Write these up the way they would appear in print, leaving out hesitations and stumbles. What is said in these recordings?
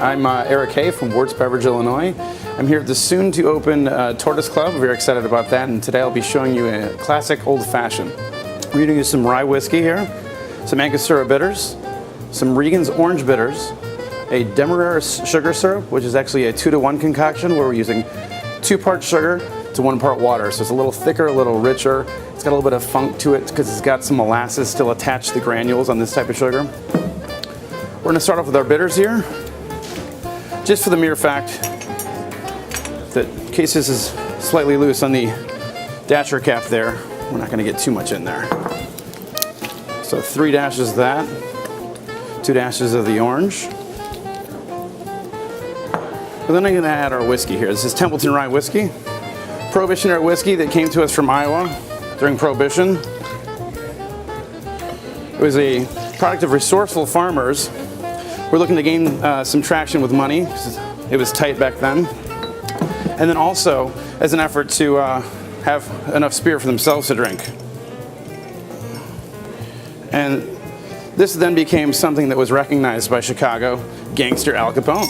I'm Eric Hay from Warts Beverage, Illinois. I'm here at the soon-to-open Tortoise Club. We're very excited about that, and today I'll be showing you a classic old-fashioned. We're going to use some rye whiskey here, some Angostura bitters, some Regan's orange bitters, a Demerara sugar syrup, which is actually a 2-to-1 concoction where we're using 2 parts sugar to 1 part water. So it's a little thicker, a little richer. It's got a little bit of funk to it because it's got some molasses still attached to the granules on this type of sugar. We're going to start off with our bitters here, just for the mere fact that in case this is slightly loose on the dasher cap there, we're not going to get too much in there. So 3 dashes of that, 2 dashes of the orange. And then I'm going to add our whiskey here. This is Templeton Rye whiskey, Prohibition era whiskey that came to us from Iowa during Prohibition. It was a product of resourceful farmers. We're looking to gain some traction with money because it was tight back then. And then also as an effort to have enough spirit for themselves to drink. And this then became something that was recognized by Chicago gangster Al Capone.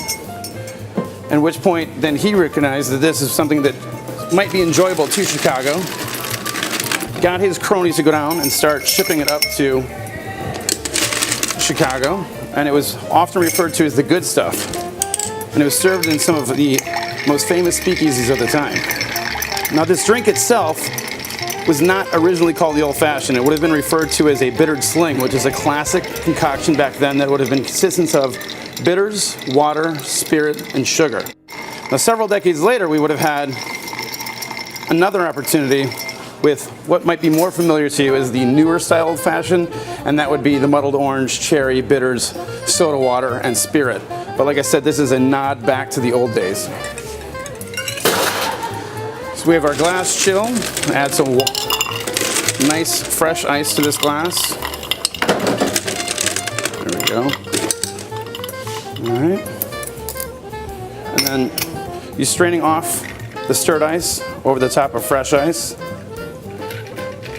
At which point then he recognized that this is something that might be enjoyable to Chicago. Got his cronies to go down and start shipping it up to Chicago. And it was often referred to as the good stuff. And it was served in some of the most famous speakeasies of the time. Now this drink itself was not originally called the Old Fashioned. It would have been referred to as a bittered sling, which is a classic concoction back then that would have been consistent of bitters, water, spirit, and sugar. Now several decades later we would have had another opportunity with what might be more familiar to you as the newer style Old Fashioned, and that would be the muddled orange, cherry, bitters, soda water, and spirit. But like I said, this is a nod back to the old days. So we have our glass chill. Add some nice fresh ice to this glass. There we go. All right. And then you're straining off the stirred ice over the top of fresh ice.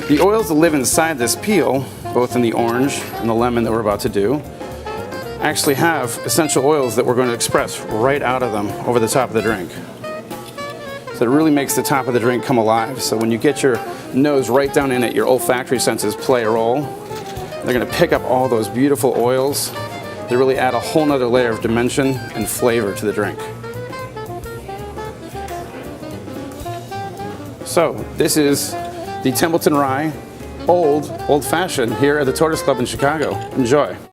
The oils that live inside this peel, both in the orange and the lemon that we're about to do, actually have essential oils that we're going to express right out of them over the top of the drink. So it really makes the top of the drink come alive. So when you get your nose right down in it, your olfactory senses play a role. They're going to pick up all those beautiful oils. They really add a whole nother layer of dimension and flavor to the drink. So this is the Templeton Rye Old Fashioned here at the Tortoise Club in Chicago. Enjoy.